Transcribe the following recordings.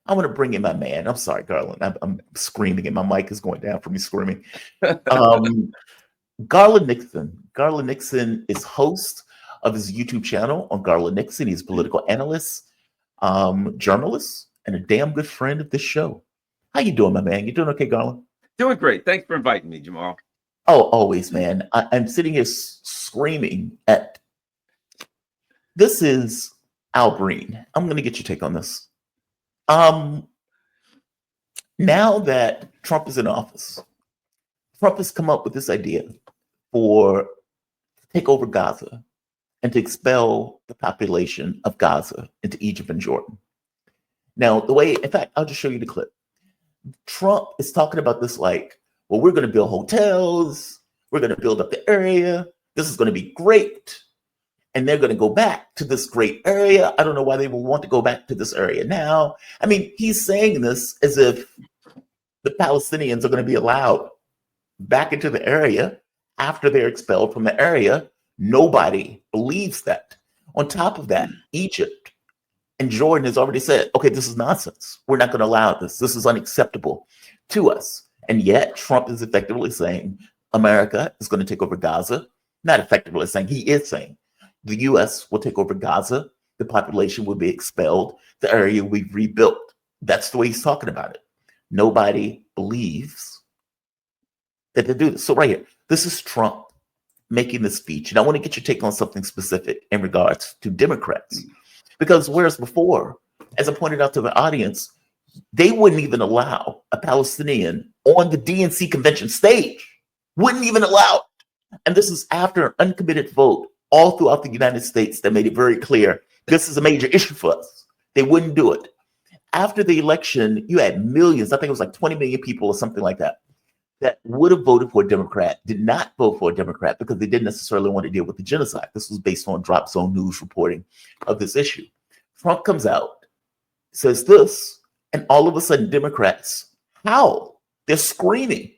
I want to bring in my man. I'm sorry, Garland. I'm screaming and my mic is going down from me screaming. Um, Garland Nixon. Garland Nixon is host of his YouTube channel on Garland Nixon. He's a political analyst, journalist, and a damn good friend of this show. How you doing, my man? You doing okay, Garland? Doing great. Thanks for inviting me, Jamal. Oh, always, man. I'm sitting here screaming at. This is Al Green. I'm going to get your take on this. Now that Trump is in office, Trump has come up with this idea for take over Gaza and to expel the population of Gaza into Egypt and Jordan. Now, in fact, I'll just show you the clip. Trump is talking about this like, well, we're going to build hotels. We're going to build up the area. This is going to be great. And they're going to go back to this great area. I don't know why they will want to go back to this area now. I mean, he's saying this as if the Palestinians are going to be allowed back into the area after they're expelled from the area. Nobody believes that. On top of that, Egypt and Jordan has already said, okay, this is nonsense. We're not going to allow this. This is unacceptable to us. And yet Trump is effectively saying America is going to take over Gaza. Not effectively saying, he is saying the U.S. will take over Gaza. The population will be expelled. The area we've rebuilt. That's the way he's talking about it. Nobody believes that they do this. So right here, this is Trump making this speech. And I want to get your take on something specific in regards to Democrats. Because whereas before, as I pointed out to the audience, they wouldn't even allow a Palestinian on the DNC convention stage. Wouldn't even allow it. And this is after an uncommitted vote all throughout the United States that made it very clear this is a major issue for us. They wouldn't do it. After the election, you had millions, I think it was like 20 million people or something like that, that would have voted for a Democrat, did not vote for a Democrat because they didn't necessarily want to deal with the genocide. This was based on Drop Zone News reporting of this issue. Trump comes out, says this, and all of a sudden Democrats howl. They're screaming.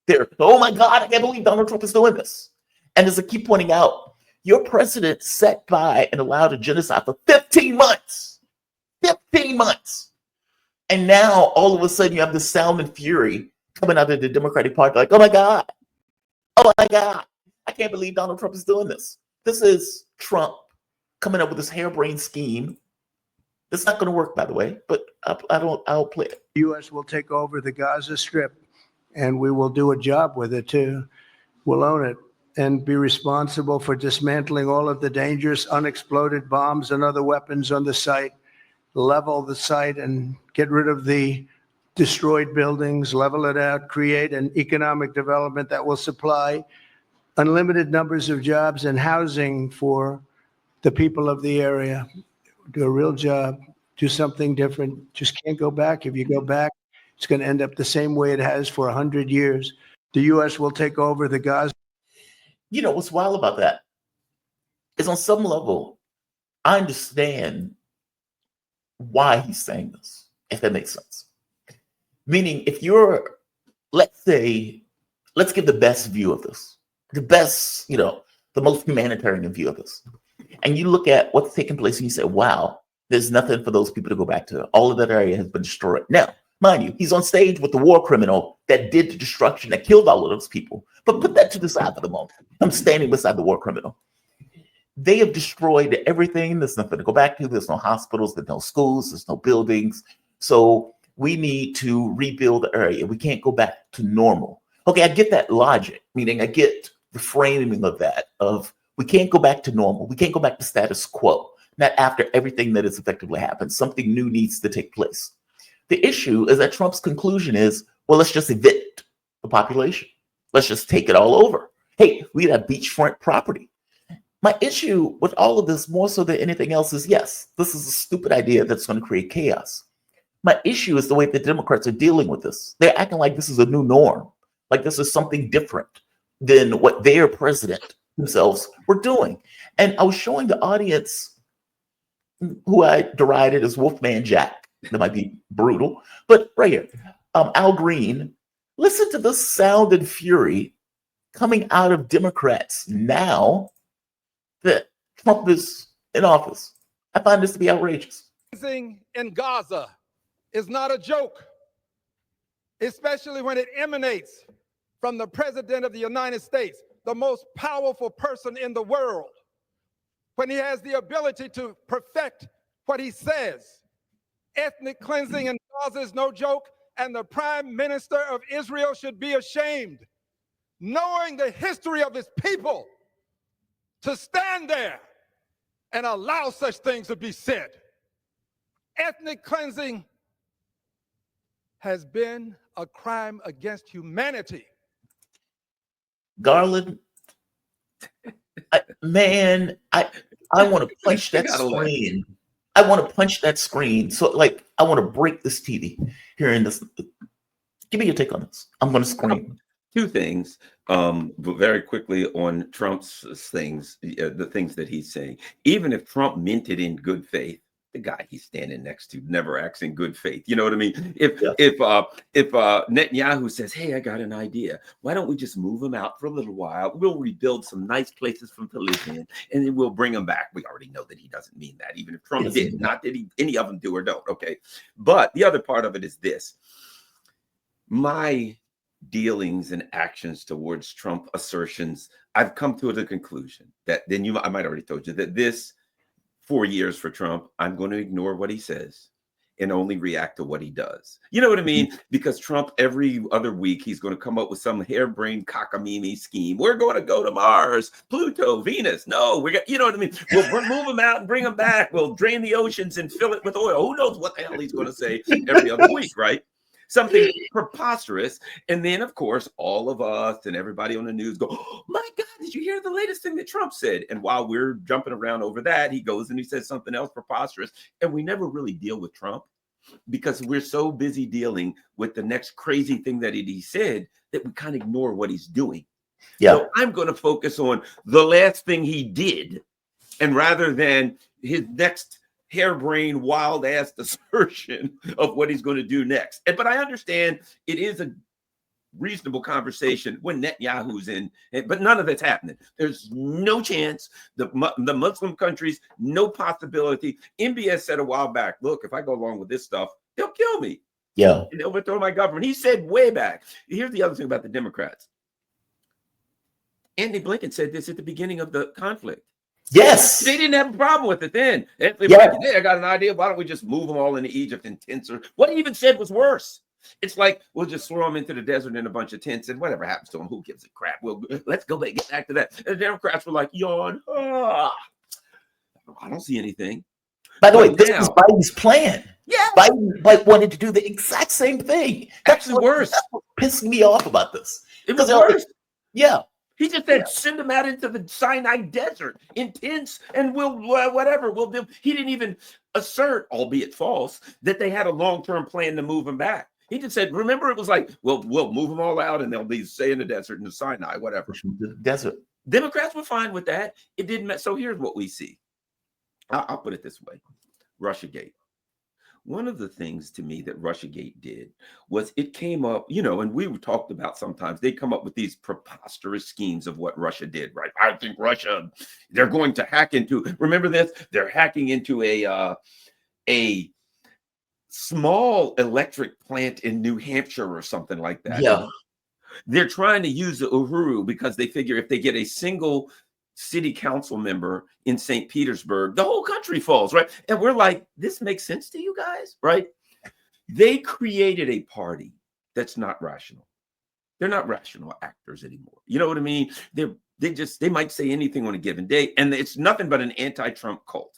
They're, oh my God, I can't believe Donald Trump is doing this. And as I keep pointing out, your president sat by and allowed a genocide for 15 months. 15 months. And now all of a sudden you have this sound and fury coming out of the Democratic Party like, oh my God, I can't believe Donald Trump is doing this. This is Trump coming up with this harebrained scheme. It's not going to work, by the way, but I'll play it. The U.S. will take over the Gaza Strip, and we will do a job with it too. We'll own it and be responsible for dismantling all of the dangerous unexploded bombs and other weapons on the site, level the site and get rid of the destroyed buildings, level it out, create an economic development that will supply unlimited numbers of jobs and housing for the people of the area. Do a real job, do something different. Just can't go back. If you go back, it's going to end up the same way it has for 100 years. The U.S. will take over the Gaza. You know, what's wild about that is on some level, I understand why he's saying this, if that makes sense. Meaning, if you're, let's give the best view of this, the best, the most humanitarian view of this. And you look at what's taking place and you say, wow, there's nothing for those people to go back to. All of that area has been destroyed. Now, mind you, he's on stage with the war criminal that did the destruction, that killed all of those people. But put that to the side for the moment. I'm standing beside the war criminal. They have destroyed everything. There's nothing to go back to. There's no hospitals, there's no schools, there's no buildings. So we need to rebuild the area. We can't go back to normal. Okay, I get that logic, meaning I get the framing of that, of we can't go back to normal. We can't go back to status quo, not after everything that has effectively happened. Something new needs to take place. The issue is that Trump's conclusion is, well, let's just evict the population. Let's just take it all over. Hey, we have beachfront property. My issue with all of this, more so than anything else, is yes, this is a stupid idea that's going to create chaos. My issue is the way the Democrats are dealing with this. They're acting like this is a new norm, like this is something different than what their president themselves were doing. And I was showing the audience, who I derided as Wolfman Jack. That might be brutal, but right here, Al Green. Listen to the sound and fury coming out of Democrats now that Trump is in office. I find this to be outrageous. In Gaza is not a joke, especially when it emanates from the President of the United States, the most powerful person in the world, when he has the ability to perfect what he says. Ethnic cleansing in Gaza is no joke, and the Prime Minister of Israel should be ashamed, knowing the history of his people, to stand there and allow such things to be said. Ethnic cleansing has been a crime against humanity. Garland, I want to punch that screen. I want to punch that screen. So, like, I want to break this TV here in this. Give me your take on this. I'm going to scream. Two things, but very quickly on Trump's things, the things that he's saying. Even if Trump meant it in good faith, the guy he's standing next to never acts in good faith. You know what I mean? If Netanyahu says, "Hey, I got an idea. Why don't we just move him out for a little while? We'll rebuild some nice places for him to live in, and then we'll bring him back." We already know that he doesn't mean that, even if Trump did. Not that any of them do or don't. Okay, but the other part of it is this: my dealings and actions towards Trump assertions, I've come to the conclusion that I might already told you that this 4 years for Trump, I'm going to ignore what he says and only react to what he does. You know what I mean? Because Trump, every other week, he's going to come up with some harebrained cockamamie scheme. We're going to go to Mars, Pluto, Venus. No, you know what I mean? We'll move him out and bring him back. We'll drain the oceans and fill it with oil. Who knows what the hell he's going to say every other week, right? Something preposterous. And then, of course, all of us and everybody on the news go, "Oh my God, did you hear the latest thing that Trump said?" And while we're jumping around over that, he goes and he says something else preposterous. And we never really deal with Trump because we're so busy dealing with the next crazy thing that he said that we kind of ignore what he's doing. Yeah. So I'm going to focus on the last thing he did. And rather than his next harebrained, wild-ass assertion of what he's going to do next. But I understand it is a reasonable conversation when Netanyahu's in, but none of it's happening. There's no chance. The Muslim countries, no possibility. MBS said a while back, "Look, if I go along with this stuff, they'll kill me. Yeah. And they'll overthrow my government." He said way back. Here's the other thing about the Democrats. Anthony Blinken said this at the beginning of the conflict. Yes. They didn't have a problem with it then. Anthony Blinken, "Hey, I got an idea. Why don't we just move them all into Egypt in tents?" Or what he even said was worse. It's like, we'll just throw them into the desert in a bunch of tents, and whatever happens to them, who gives a crap? Let's go get back to that. And the Democrats were like, yawn. I don't see anything. By the way, this was Biden's plan. Yeah. Biden wanted to do the exact same thing. Actually worse. That's what pissed me off about this. It was worse. Yeah. He just said, send them out into the Sinai desert in tents, and we'll do. He didn't even assert, albeit false, that they had a long-term plan to move them back. He just said, remember, it was like, we'll move them all out, and they'll be stay in the desert, in the Sinai, whatever. The desert. Democrats were fine with that. It didn't matter. So here's what we see. I'll put it this way: Russiagate. One of the things to me that Russiagate did was it came up, and we talked about sometimes they come up with these preposterous schemes of what Russia did, right? I think Russia, they're going to hack into, remember this? They're hacking into a small electric plant in New Hampshire or something like that. Yeah. They're trying to use the Uhuru because they figure if they get a single city council member in St. Petersburg, the whole country falls, right? And we're like, this makes sense to you guys, right? They created a party that's not rational. They're not rational actors anymore. You know what I mean? They might say anything on a given day, and it's nothing but an anti-Trump cult.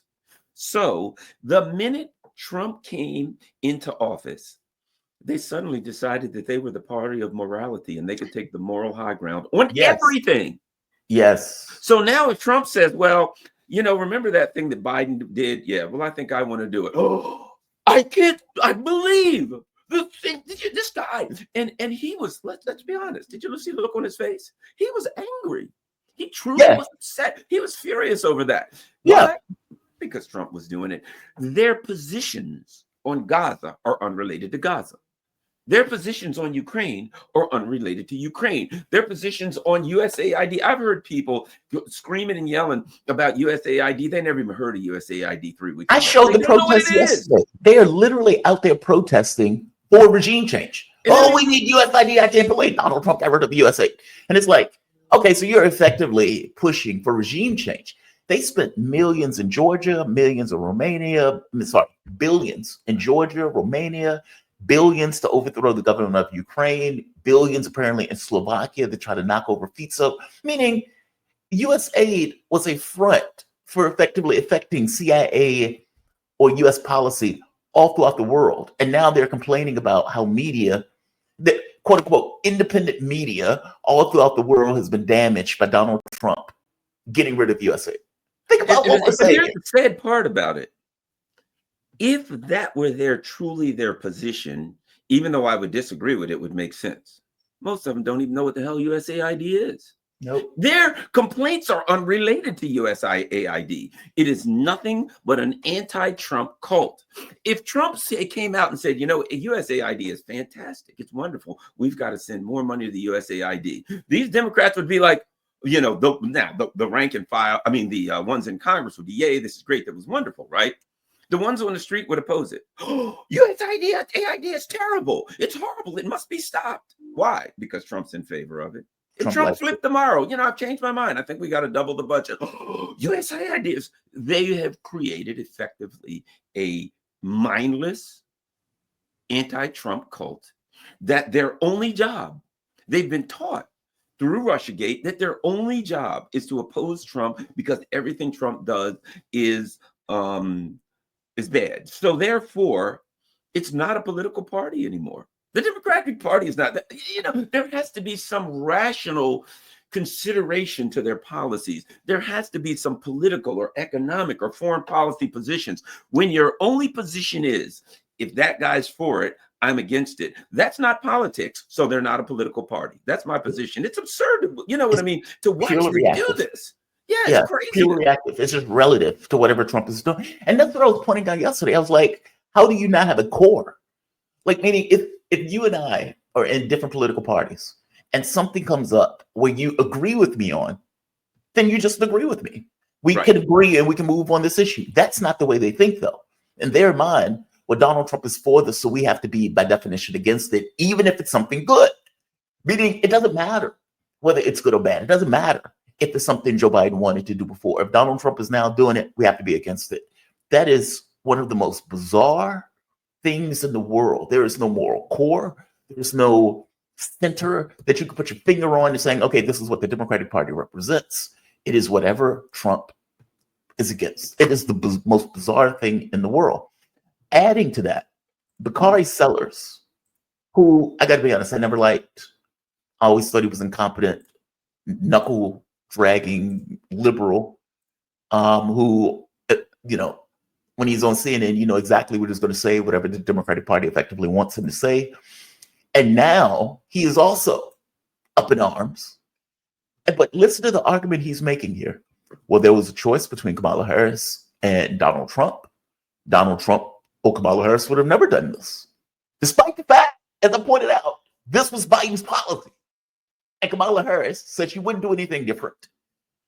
So the minute Trump came into office, they suddenly decided that they were the party of morality and they could take the moral high ground on everything. Yes. So now if Trump says, well, remember that thing that Biden did? Yeah, well, I think I want to do it. Oh, I believe this guy. And he was, let's be honest. Did you see the look on his face? He was angry. He truly was upset. He was furious over that. Yeah. Why? Because Trump was doing it. Their positions on Gaza are unrelated to Gaza. Their positions on Ukraine are unrelated to Ukraine. Their positions on USAID. I've heard people screaming and yelling about USAID. They never even heard of USAID 3 weeks ago. I showed the They don't know what protests it is. yesterday. They are literally out there protesting for regime change. We need USAID. I can't believe Donald Trump got rid of USAID. And it's like, okay, so you're effectively pushing for regime change. They spent millions in Georgia, millions in Romania, billions in Georgia, Romania, billions to overthrow the government of Ukraine, billions apparently in Slovakia to try to knock over Fico, meaning USAID was a front for effectively affecting CIA or US policy all throughout the world. And now they're complaining about how media, that quote unquote independent media all throughout the world has been damaged by Donald Trump getting rid of USAID. Think about what we're saying. Here's the sad part about it. If that were truly their position, even though I would disagree with it, would make sense. Most of them don't even know what the hell USAID is. Nope. Their complaints are unrelated to USAID. It is nothing but an anti-Trump cult. If Trump came out and said, USAID is fantastic, it's wonderful, we've got to send more money to the USAID, these Democrats would be like, the rank and file, the ones in Congress would be, yay, this is great, that was wonderful, right? The ones on the street would oppose it. USAID is terrible. It's horrible. It must be stopped. Why? Because Trump's in favor of it. If Trump flipped tomorrow, I've changed my mind. I think we got to double the budget. USAID they have created effectively a mindless anti-Trump cult that their only job, they've been taught through Russiagate that their only job is to oppose Trump because everything Trump does is bad. So therefore, it's not a political party anymore. The Democratic Party is not. There has to be some rational consideration to their policies. There has to be some political or economic or foreign policy positions. When your only position is, if that guy's for it, I'm against it. That's not politics, so they're not a political party. That's my position. It's absurd, what I mean, to watch them do this. Yeah, it's crazy. Pure reactive. It's just relative to whatever Trump is doing. And that's what I was pointing out yesterday. I was like, how do you not have a core? Like, meaning if you and I are in different political parties and something comes up where you agree with me on, then you just agree with me. We can agree and we can move on this issue. That's not the way they think, though. In their mind, Donald Trump is for this, so we have to be, by definition, against it, even if it's something good. Meaning, it doesn't matter whether it's good or bad. It doesn't matter if it's something Joe Biden wanted to do before. If Donald Trump is now doing it, we have to be against it. That is one of the most bizarre things in the world. There is no moral core. There's no center that you can put your finger on and saying, okay, this is what the Democratic Party represents. It is whatever Trump is against. It is the most bizarre thing in the world. Adding to that, Bakari Sellers, who, I got to be honest, I never liked. I always thought he was incompetent, knuckle-dragging liberal, who, when he's on CNN, you know exactly what he's going to say, whatever the Democratic Party effectively wants him to say. And now he is also up in arms. But listen to the argument he's making here. Well, there was a choice between Kamala Harris and Donald Trump. Donald Trump or Kamala Harris would have never done this. Despite the fact, as I pointed out, this was Biden's policy. And Kamala Harris said she wouldn't do anything different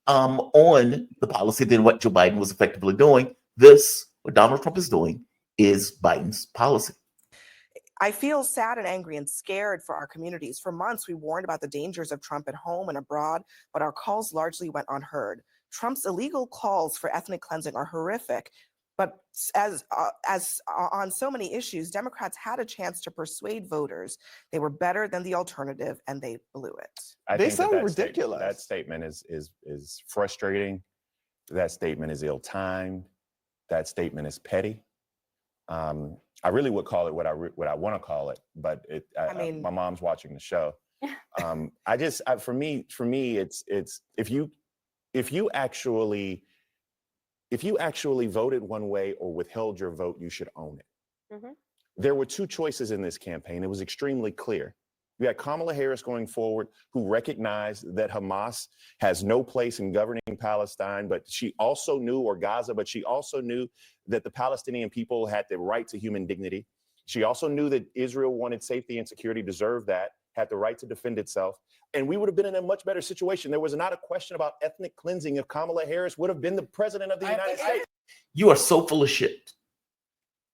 on the policy than what Joe Biden was effectively doing. This, what Donald Trump is doing, is Biden's policy. I feel sad and angry and scared for our communities. For months, we warned about the dangers of Trump at home and abroad, but our calls largely went unheard. Trump's illegal calls for ethnic cleansing are horrific. But as on so many issues, Democrats had a chance to persuade voters they were better than the alternative, and they blew it. They sound ridiculous. That statement is frustrating. That statement is ill-timed. That statement is petty. I really would call it what I want to call it, but my mom's watching the show. For me, it's if you actually voted one way or withheld your vote, you should own it. Mm-hmm. There were two choices in this campaign. It was extremely clear. We had Kamala Harris going forward, who recognized that Hamas has no place in governing Palestine, but she also knew, or Gaza, but she also knew that the Palestinian people had the right to human dignity. She also knew that Israel wanted safety and security, deserved that, had the right to defend itself. And we would have been in a much better situation. There was not a question about ethnic cleansing if Kamala Harris would have been the president of the United States. You are so full of shit.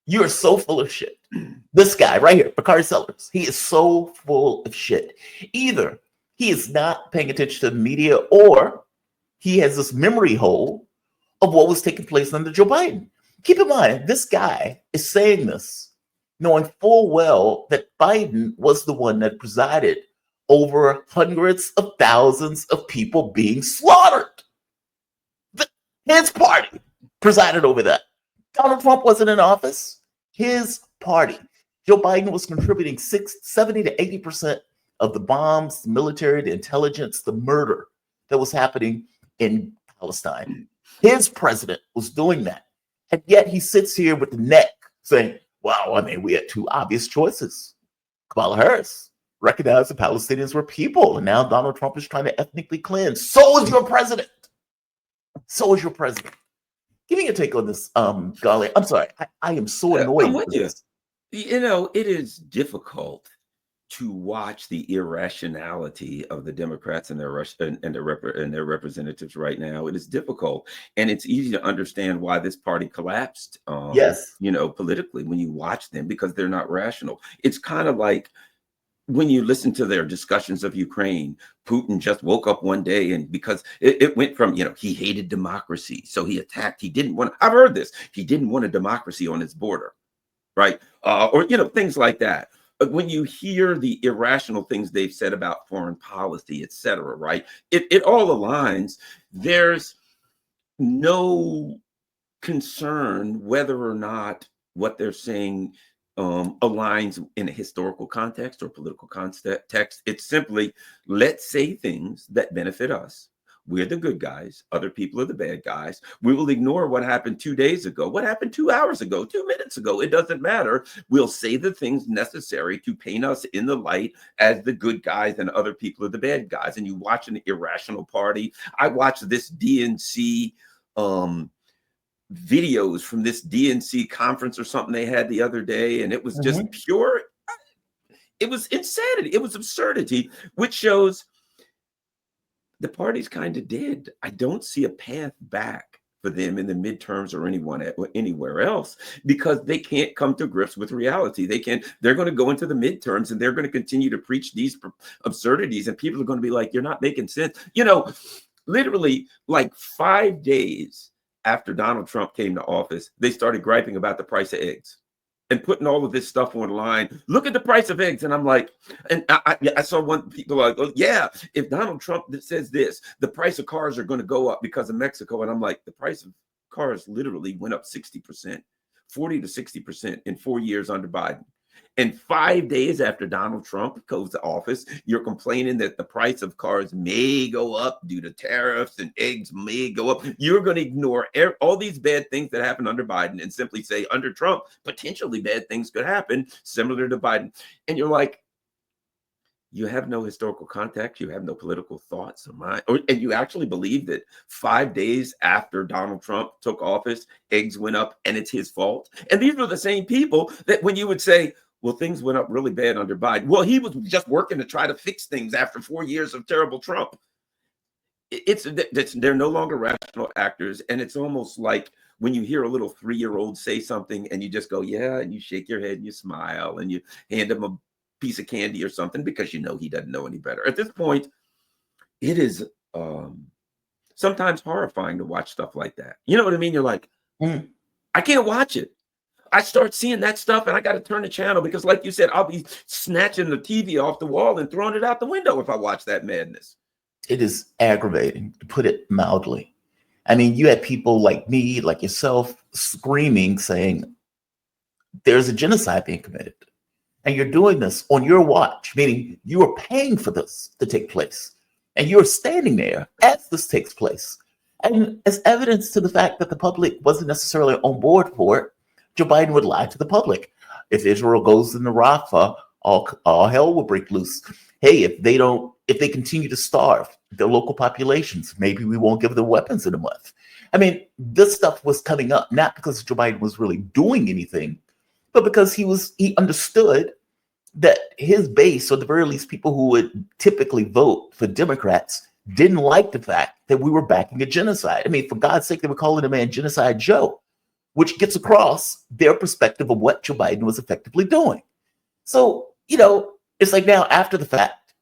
You are so full of shit. This guy right here, Bakari Sellers, he is so full of shit. Either he is not paying attention to the media or he has this memory hole of what was taking place under Joe Biden. Keep in mind, this guy is saying this knowing full well that Biden was the one that presided over hundreds of thousands of people being slaughtered. His party presided over that. Donald Trump wasn't in office. His party. Joe Biden was contributing 70 to 80% of the bombs, the military, the intelligence, the murder that was happening in Palestine. His president was doing that. And yet he sits here with the neck saying, well, I mean, we had two obvious choices. Kamala Harris recognized the Palestinians were people, and now Donald Trump is trying to ethnically cleanse. So is your president. So is your president. Give me a take on this, Garland. I'm sorry. I am so annoyed. I'm with you. You know, it is difficult to watch the irrationality of the Democrats and their representatives right now. It is difficult, and it's easy to understand why this party collapsed. Yes, you know, politically when you watch them, because they're not rational. It's kind of like when you listen to their discussions of Ukraine. Putin just woke up one day, and because it went from, you know, he hated democracy, so he attacked. He didn't want. I've heard this. He didn't want a democracy on his border, right? Or you know, things like that. But when you hear the irrational things they've said about foreign policy, et cetera, right? It all aligns. There's no concern whether or not what they're saying aligns in a historical context or political context. It's simply, let's say things that benefit us. We're the good guys. Other people are the bad guys. We will ignore what happened 2 days ago, what happened 2 hours ago, 2 minutes ago. It doesn't matter. We'll say the things necessary to paint us in the light as the good guys and other people are the bad guys. And you watch an irrational party. I watched this DNC videos from this DNC conference or something they had the other day, and it was just pure. It was insanity. It was absurdity, which shows the party's kind of dead. I don't see a path back for them in the midterms or anywhere else, because they can't come to grips with reality. They're going to go into the midterms and they're going to continue to preach these absurdities, and people are going to be like, you're not making sense. You know, literally like 5 days after Donald Trump came to office, they started griping about the price of eggs and putting all of this stuff online. Look at the price of eggs. And I'm like, and I saw one people like, oh, yeah, if Donald Trump says this, the price of cars are going to go up because of Mexico. And I'm like, the price of cars literally went up 60%, 40 to 60% in 4 years under Biden. And 5 days after Donald Trump goes to office, you're complaining that the price of cars may go up due to tariffs and eggs may go up. You're going to ignore all these bad things that happened under Biden and simply say under Trump, potentially bad things could happen similar to Biden. And you're like, you have no historical context. You have no political thoughts or mind. And you actually believe that 5 days after Donald Trump took office, eggs went up and it's his fault. And these were the same people that when you would say, well, things went up really bad under Biden. Well, he was just working to try to fix things after 4 years of terrible Trump. They're no longer rational actors. And it's almost like when you hear a little 3-year-old say something and you just go, yeah, and you shake your head and you smile and you hand him a piece of candy or something because you know he doesn't know any better. At this point, it is sometimes horrifying to watch stuff like that. You know what I mean? You're like, I can't watch it. I start seeing that stuff and I got to turn the channel because, like you said, I'll be snatching the TV off the wall and throwing it out the window if I watch that madness. It is aggravating, to put it mildly. I mean, you had people like me, like yourself, screaming, saying, there's a genocide being committed. And you're doing this on your watch, meaning you are paying for this to take place. And you're standing there as this takes place. And as evidence to the fact that the public wasn't necessarily on board for it, Joe Biden would lie to the public. If Israel goes into Rafah, all hell will break loose. Hey, if they continue to starve their local populations, maybe we won't give them weapons in a month. I mean, this stuff was coming up, not because Joe Biden was really doing anything, but because he understood that his base, or the very least people who would typically vote for Democrats, didn't like the fact that we were backing a genocide. I mean, for God's sake, they were calling the man Genocide Joe, which gets across their perspective of what Joe Biden was effectively doing. So, it's like now after the fact,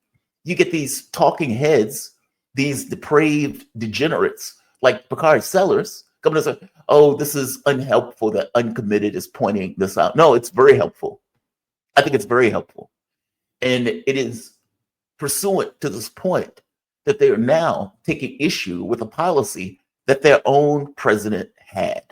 you get these talking heads, these depraved degenerates like Bakari Sellers coming and say, oh, this is unhelpful that Uncommitted is pointing this out. No, it's very helpful. I think it's very helpful. And it is pursuant to this point that they are now taking issue with a policy that their own president had.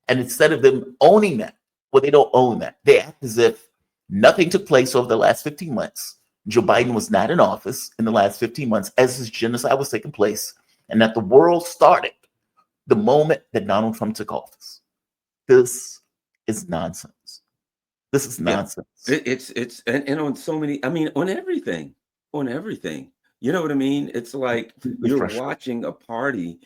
And instead of them owning that, well, they don't own that. They act as if nothing took place over the last 15 months. Joe Biden was not in office in the last 15 months as this genocide was taking place, and that the world started the moment that Donald Trump took office. This is nonsense. This is nonsense. It's and on so many, I mean, on everything. You know what I mean? It's like you're watching a party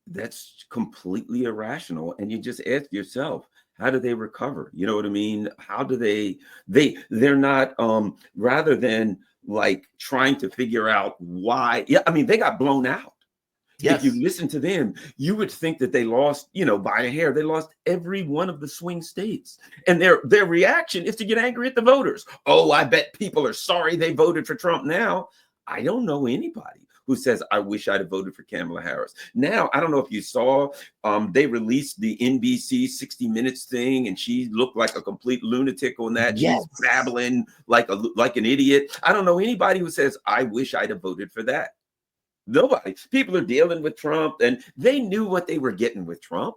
that's completely irrational, and you just ask yourself, how do they recover? You know what I mean? How do they're not rather than like trying to figure out why. Yeah, I mean, they got blown out. Yes. If you listen to them, you would think that they lost, by a hair. They lost every one of the swing states. And their reaction is to get angry at the voters. Oh, I bet people are sorry they voted for Trump now. I don't know anybody who says, I wish I'd have voted for Kamala Harris. Now, I don't know if you saw, they released the NBC 60 Minutes thing, and she looked like a complete lunatic on that. Yes. She's babbling like an idiot. I don't know anybody who says, I wish I'd have voted for that. Nobody. People are dealing with Trump, and they knew what they were getting with Trump.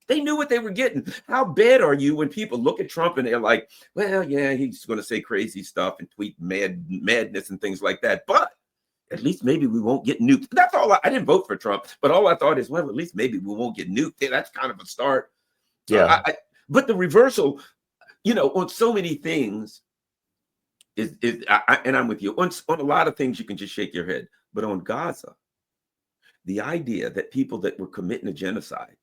They knew what they were getting. How bad are you when people look at Trump and they're like, well, yeah, he's going to say crazy stuff and tweet madness and things like that, but at least maybe we won't get nuked. That's all. I didn't vote for Trump, but all I thought is, well, at least maybe we won't get nuked. Yeah, that's kind of a start. Yeah. But the reversal, on so many things and I'm with you. On a lot of things, you can just shake your head. But on Gaza, the idea that people that were committing a genocide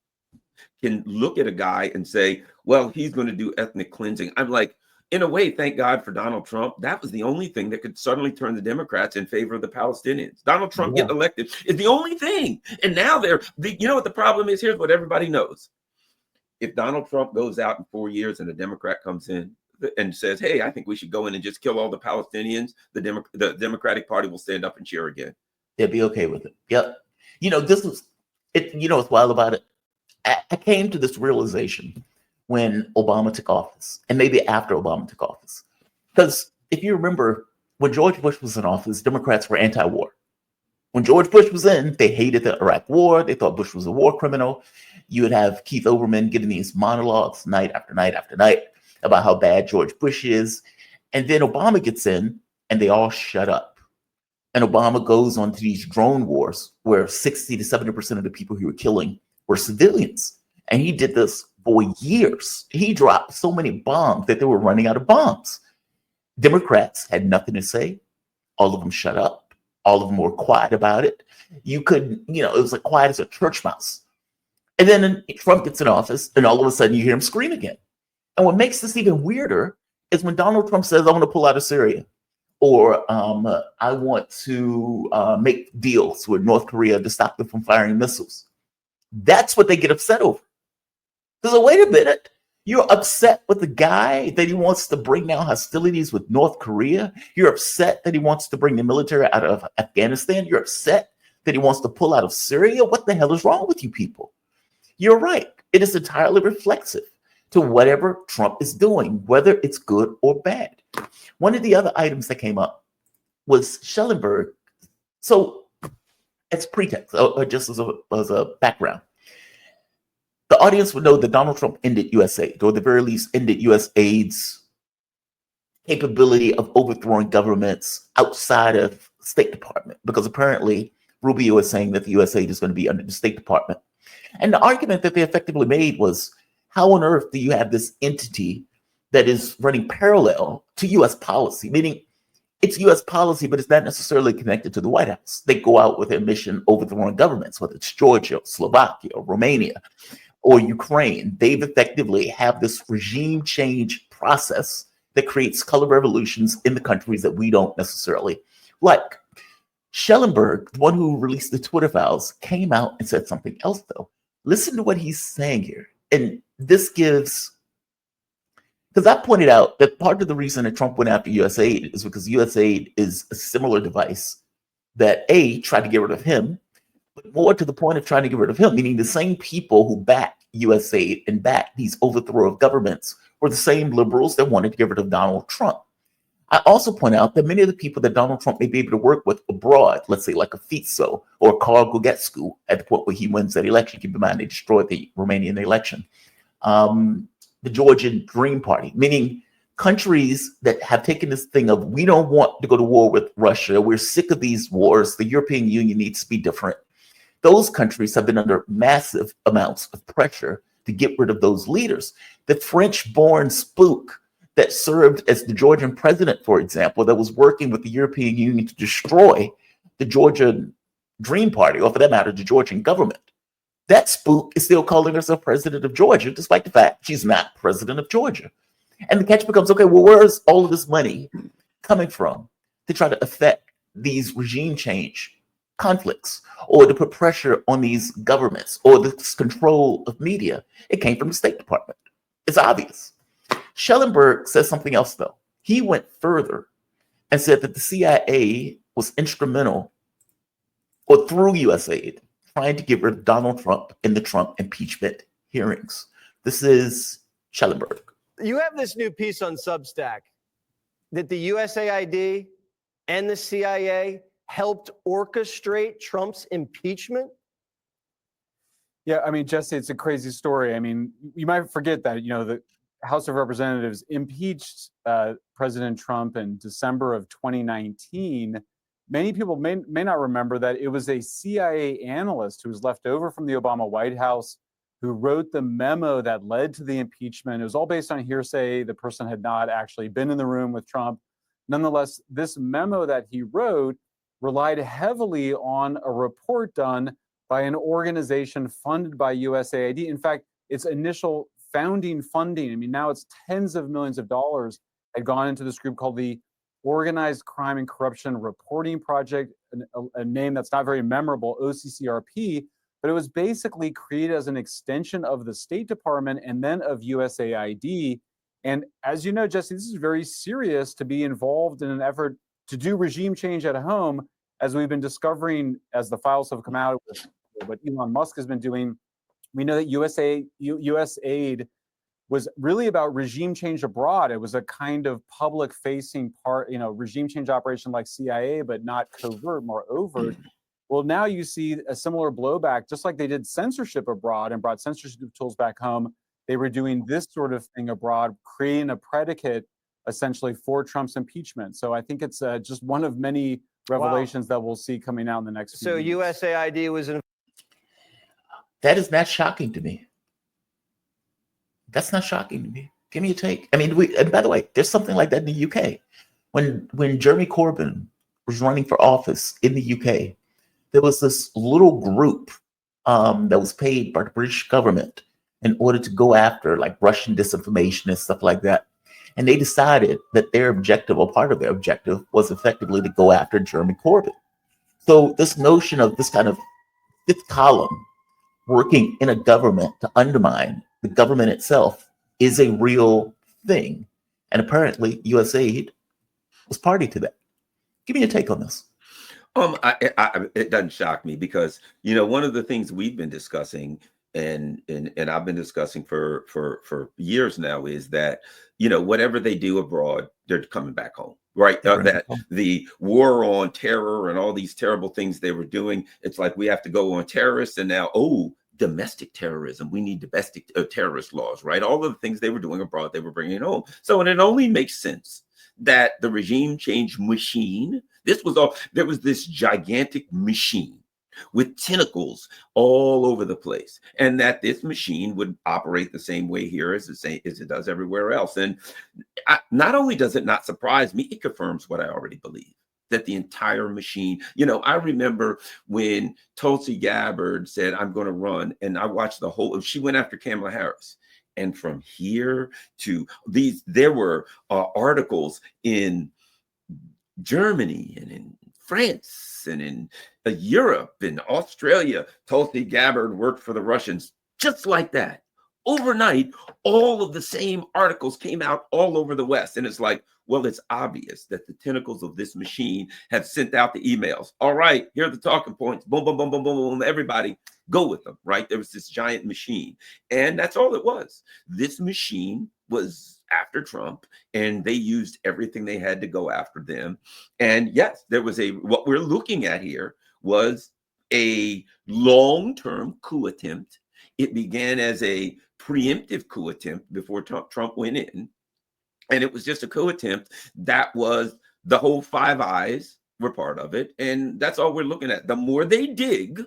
can look at a guy and say, well, he's going to do ethnic cleansing. I'm like, in a way, thank God for Donald Trump. That was the only thing that could suddenly turn the Democrats in favor of the Palestinians. Donald Trump getting elected is the only thing. And now you know what the problem is? Here's what everybody knows. If Donald Trump goes out in 4 years and a Democrat comes in and says, hey, I think we should go in and just kill all the Palestinians, the Democratic Party will stand up and cheer again. They'll be okay with it. Yep. This was it. What's wild about it? I came to this realization when Obama took office, and maybe after Obama took office. Because if you remember, when George Bush was in office, Democrats were anti-war. When George Bush was in, they hated the Iraq War. They thought Bush was a war criminal. You would have Keith Olbermann giving these monologues night after night after night about how bad George Bush is. And then Obama gets in, and they all shut up. And Obama goes on to these drone wars where 60 to 70% of the people he was killing were civilians. And he did this for years. He dropped so many bombs that they were running out of bombs. Democrats had nothing to say. All of them shut up. All of them were quiet about it. You couldn't, it was like quiet as a church mouse. And then Trump gets in office, and all of a sudden you hear him scream again. And what makes this even weirder is when Donald Trump says, I want to pull out of Syria, or I want to make deals with North Korea to stop them from firing missiles. That's what they get upset over. So wait a minute, you're upset with the guy that he wants to bring down hostilities with North Korea? You're upset that he wants to bring the military out of Afghanistan? You're upset that he wants to pull out of Syria? What the hell is wrong with you people? You're right. It is entirely reflexive to whatever Trump is doing, whether it's good or bad. One of the other items that came up was Schellenberg. So as pretext, or just as a background, the audience would know that Donald Trump ended USAID, or at the very least ended USAID's capability of overthrowing governments outside of State Department, because apparently Rubio is saying that the USAID is going to be under the State Department. And the argument that they effectively made was, how on earth do you have this entity that is running parallel to U.S. policy, meaning it's U.S. policy, but it's not necessarily connected to the White House. They go out with their mission overthrowing governments, whether it's Georgia, Slovakia, or Romania, or Ukraine. They've effectively have this regime change process that creates color revolutions in the countries that we don't necessarily like. Schellenberg, the one who released the Twitter files, came out and said something else, though. Listen to what he's saying here. And this gives, because I pointed out that part of the reason that Trump went after USAID is because USAID is a similar device that tried to get rid of him, but more to the point of trying to get rid of him, meaning the same people who back USAID and back these overthrow of governments were the same liberals that wanted to get rid of Donald Trump. I also point out that many of the people that Donald Trump may be able to work with abroad, let's say like a Fico or Carl Guggescu at the point where he wins that election, keep in mind they destroyed the Romanian election, the Georgian Dream Party, meaning countries that have taken this thing of we don't want to go to war with Russia, we're sick of these wars, the European Union needs to be different. Those countries have been under massive amounts of pressure to get rid of those leaders. The French-born spook that served as the Georgian president, for example, that was working with the European Union to destroy the Georgian Dream Party, or for that matter, the Georgian government. That spook is still calling herself president of Georgia, despite the fact she's not president of Georgia. And the catch becomes, okay, well, where's all of this money coming from to try to affect these regime change conflicts or to put pressure on these governments or this control of media? It came from the State Department. It's obvious. Schellenberg says something else, though. He went further and said that the CIA was instrumental, or through USAID, trying to get rid of Donald Trump in the Trump impeachment hearings. This is Schellenberg. You have this new piece on Substack that the USAID and the CIA helped orchestrate Trump's impeachment. Yeah, I mean, Jesse, it's a crazy story. I mean, you might forget that, the House of Representatives impeached President Trump in December of 2019. Many people may not remember that it was a CIA analyst who was left over from the Obama White House who wrote the memo that led to the impeachment. It was all based on hearsay. The person had not actually been in the room with Trump. Nonetheless, this memo that he wrote relied heavily on a report done by an organization funded by USAID. In fact, its initial founding funding, I mean, now it's tens of millions of dollars, had gone into this group called the Organized Crime and Corruption Reporting Project, a name that's not very memorable, OCCRP, but it was basically created as an extension of the State Department and then of USAID. And as you know, Jesse, this is very serious to be involved in an effort to do regime change at home, as we've been discovering as the files have come out with what Elon Musk has been doing. We know that USAID was really about regime change abroad. It was a kind of public-facing part, regime change operation like CIA, but not covert, more overt. Well, now you see a similar blowback, just like they did censorship abroad and brought censorship tools back home. They were doing this sort of thing abroad, creating a predicate essentially for Trump's impeachment. So I think it's just one of many revelations that we'll see coming out in the next few weeks. USAID was in. That is not shocking to me. That's not shocking to me. Give me a take. I mean, and by the way, there's something like that in the UK. When Jeremy Corbyn was running for office in the UK, there was this little group that was paid by the British government in order to go after like Russian disinformation and stuff like that. And they decided that their objective, or part of their objective, was effectively to go after Jeremy Corbyn. So this notion of this kind of fifth column working in a government to undermine the government itself is a real thing. And apparently USAID was party to that. Give me a take on this. It doesn't shock me because, one of the things we've been discussing and I've been discussing for years now is that, whatever they do abroad, they're coming back home. Right. That the war on terror and all these terrible things they were doing. It's like we have to go on terrorists and now, domestic terrorism. We need domestic terrorist laws. Right. All of the things they were doing abroad, they were bringing home. So and it only makes sense that the regime change machine, there was this gigantic machine with tentacles all over the place, and that this machine would operate the same way here as it does everywhere else. And not only does it not surprise me, it confirms what I already believe, that the entire machine, I remember when Tulsi Gabbard said, I'm going to run, and I watched she went after Kamala Harris. And from here to these, there were articles in Germany and in France and in Europe and Australia. Tulsi Gabbard worked for the Russians, just like that. Overnight, all of the same articles came out all over the West. And it's like, well, it's obvious that the tentacles of this machine have sent out the emails. All right, here are the talking points. Boom, boom, boom, boom, boom, boom. Everybody go with them, right? There was this giant machine. And that's all it was. This machine was after Trump, and they used everything they had to go after them. And yes, there was what we're looking at here was a long-term coup attempt. It began as a preemptive coup attempt before Trump went in. And it was just a coup attempt. That was the whole Five Eyes were part of it. And that's all we're looking at. The more they dig,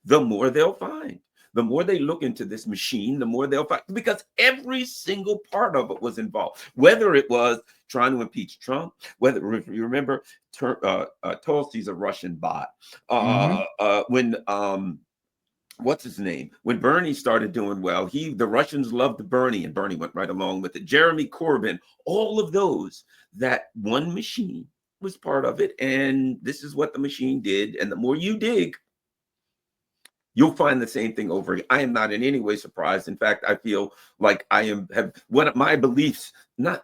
the more they'll find. The more they look into this machine, the more they'll find, because every single part of it was involved, whether it was trying to impeach Trump, whether, if you remember, Tulsi's a Russian bot. When what's his name? When Bernie started doing well, the Russians loved Bernie, and Bernie went right along with it. Jeremy Corbyn, all of those, that one machine was part of it. And this is what the machine did. And the more you dig, you'll find the same thing over again. I am not in any way surprised. In fact, I feel like have one of my beliefs,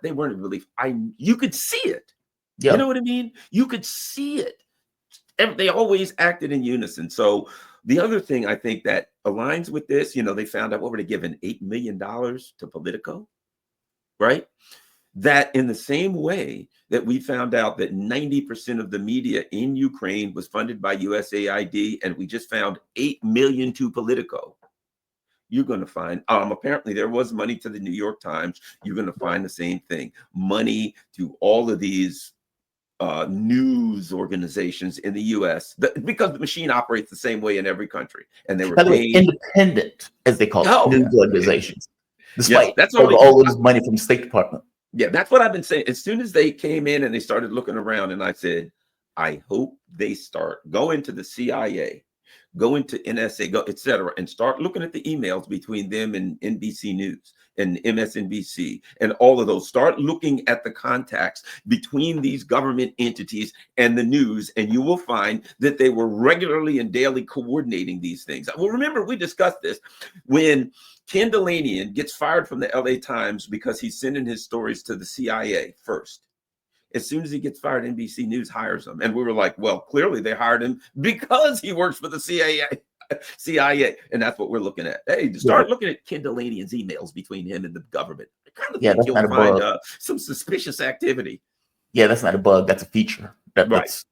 they weren't a belief. You could see it. Yeah. You know what I mean? You could see it. They always acted in unison. So the other thing I think that aligns with this, they found out, what were they given? $8 million to Politico, right? That in the same way that we found out that 90% of the media in Ukraine was funded by USAID, and we just found 8 million to Politico. You're going to find, apparently there was money to the New York Times. You're going to find the same thing. Money to all of these news organizations in the U.S. Because the machine operates the same way in every country. And they were independent, as they call it, news organizations. Despite that's all this money from the State Department. Yeah, that's what I've been saying. As soon as they came in and they started looking around, and I said, I hope they start going to the CIA, go into NSA, et cetera, and start looking at the emails between them and NBC News and MSNBC and all of those. Start looking at the contacts between these government entities and the news, and you will find that they were regularly and daily coordinating these things. Well, remember, we discussed this when Ken Delanian gets fired from the LA Times because he's sending his stories to the CIA first. As soon as he gets fired, NBC News hires him. And we were like, well, clearly they hired him because he works for the CIA. And that's what we're looking at. Hey, start looking at Ken Delanian's emails between him and the government. I kind of think you'll find some suspicious activity. Yeah, that's not a bug. That's a feature. That's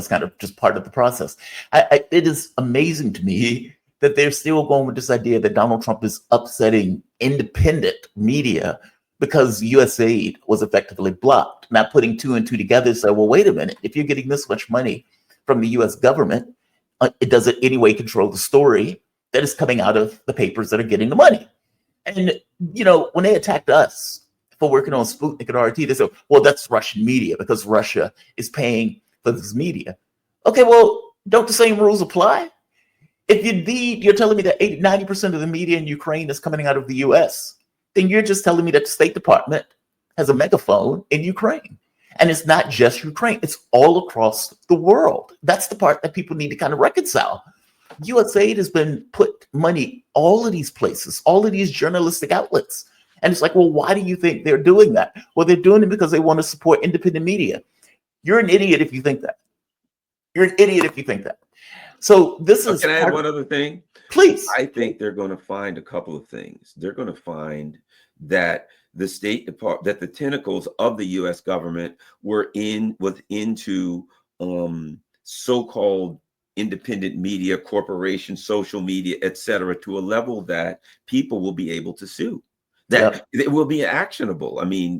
kind of just part of the process. It is amazing to me that they're still going with this idea that Donald Trump is upsetting independent media because USAID was effectively blocked. Not putting two and two together, so, well, wait a minute. If you're getting this much money from the US government, it doesn't in any way control the story that is coming out of the papers that are getting the money. And, when they attacked us for working on Sputnik and RT, they said, well, that's Russian media because Russia is paying for this media. Okay, well, don't the same rules apply? If you're telling me that 90% of the media in Ukraine is coming out of the US, then you're just telling me that the State Department has a megaphone in Ukraine. And it's not just Ukraine, it's all across the world. That's the part that people need to kind of reconcile. USAID has been put money all of these places, all of these journalistic outlets. And it's like, well, why do you think they're doing that? Well, they're doing it because they want to support independent media. You're an idiot if you think that. You're an idiot if you think that. So this is. Can I add one other thing? Please. I think they're going to find a couple of things. They're going to find that the State Department, that the tentacles of the U.S. government were into so-called independent media, corporations, social media, et cetera, to a level that people will be able to sue. That it will be actionable. I mean,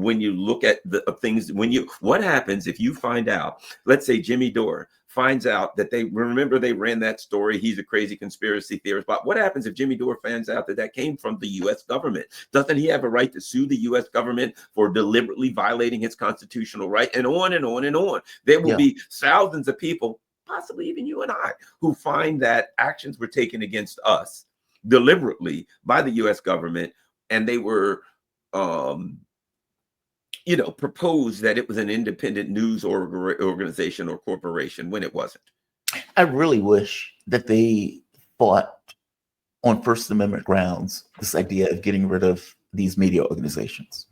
when you look at the things, what happens if you find out, let's say Jimmy Dore finds out that they ran that story, he's a crazy conspiracy theorist, but what happens if Jimmy Dore finds out that came from the U.S. government? Doesn't he have a right to sue the U.S. government for deliberately violating his constitutional right? And on and on and on. There will be thousands of people, possibly even you and I, who find that actions were taken against us deliberately by the U.S. government and they were, proposed that it was an independent news organization or corporation when it wasn't. I really wish that they fought on First Amendment grounds this idea of getting rid of these media organizations.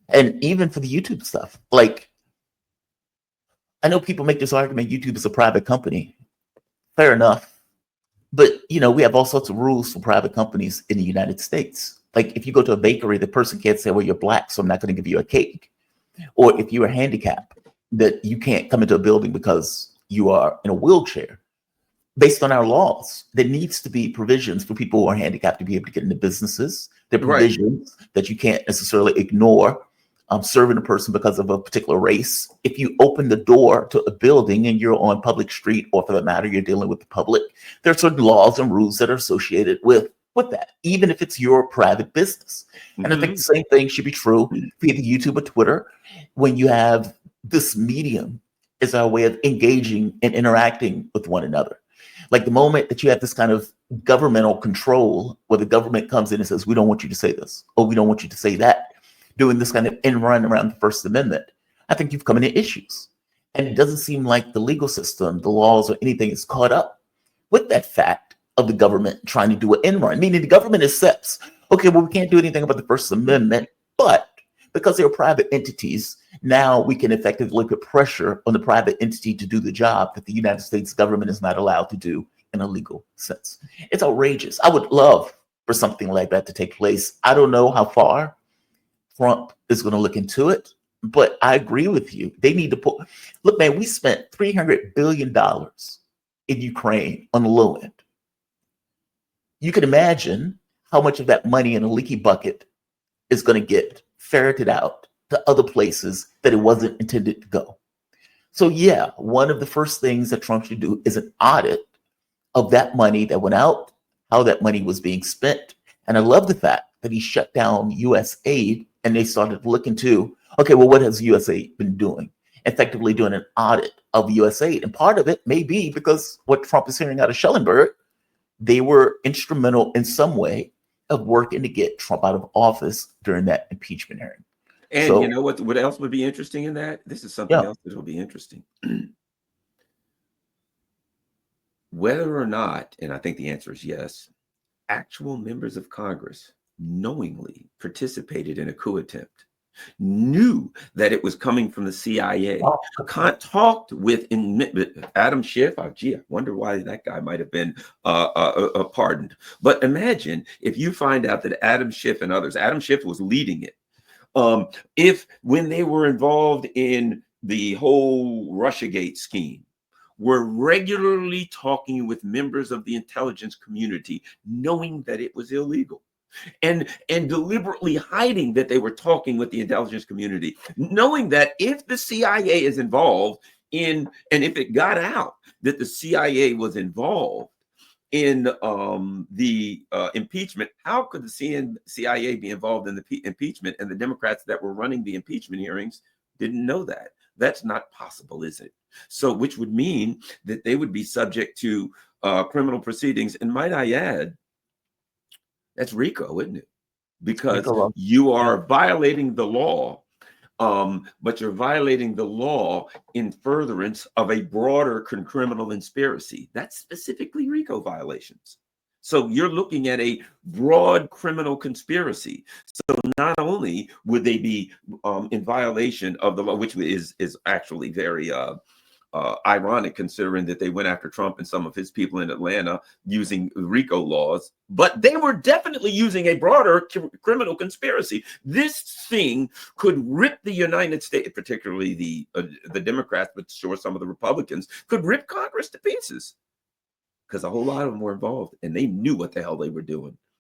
And even for the YouTube stuff, like, I know people make this argument YouTube is a private company. Fair enough. But, we have all sorts of rules for private companies in the United States. Like, if you go to a bakery, the person can't say, well, you're black, so I'm not going to give you a cake. Or if you are handicapped, that you can't come into a building because you are in a wheelchair. Based on our laws, there needs to be provisions for people who are handicapped to be able to get into businesses. There are provisions that you can't necessarily ignore serving a person because of a particular race. If you open the door to a building and you're on public street, or for that matter, you're dealing with the public, there are certain laws and rules that are associated with that, even if it's your private business. And I think the same thing should be true for either YouTube or Twitter. When you have this medium as our way of engaging and interacting with one another. Like, the moment that you have this kind of governmental control where the government comes in and says, we don't want you to say this, or we don't want you to say that, doing this kind of end run around the First Amendment, I think you've come into issues. And it doesn't seem like the legal system, the laws, or anything is caught up with that fact of the government trying to do an end run, meaning the government accepts, okay, well, we can't do anything about the First Amendment, but because they're private entities, now we can effectively put pressure on the private entity to do the job that the United States government is not allowed to do in a legal sense. It's outrageous. I would love for something like that to take place. I don't know how far Trump is going to look into it, but I agree with you. They need to look, man, we spent $300 billion in Ukraine on the low end. You can imagine how much of that money in a leaky bucket is going to get ferreted out to other places that it wasn't intended to go. So yeah, one of the first things that Trump should do is an audit of that money that went out, how that money was being spent. And I love the fact that he shut down USAID and they started to look into, okay, well, what has USAID been doing? Effectively doing an audit of USAID. And part of it may be because what Trump is hearing out of Schellenberg, they were instrumental in some way of working to get Trump out of office during that impeachment hearing. And so, you know what else would be interesting in that? This is something else that will be interesting. Whether or not, and I think the answer is yes, actual members of Congress knowingly participated in a coup attempt, knew that it was coming from the CIA, talked with Adam Schiff. Oh, gee, I wonder why that guy might have been pardoned. But imagine if you find out that Adam Schiff and others, Adam Schiff was leading it. If when they were involved in the whole Russiagate scheme, were regularly talking with members of the intelligence community, knowing that it was illegal. And deliberately hiding that they were talking with the intelligence community, knowing that if the CIA is involved in, and if it got out that the CIA was involved in the impeachment, how could the CIA be involved in the impeachment? And the Democrats that were running the impeachment hearings didn't know that. That's not possible, is it? So, which would mean that they would be subject to criminal proceedings. And might I add, that's RICO, isn't it? Because you are violating the law, but you're violating the law in furtherance of a broader criminal conspiracy. That's specifically RICO violations. So you're looking at a broad criminal conspiracy. So not only would they be in violation of the law, which is actually very ironic considering that they went after Trump and some of his people in Atlanta using RICO laws, but they were definitely using a broader criminal conspiracy. This thing could rip the United States, particularly the Democrats, but sure some of the Republicans, could rip Congress to pieces because a whole lot of them were involved and they knew what the hell they were doing.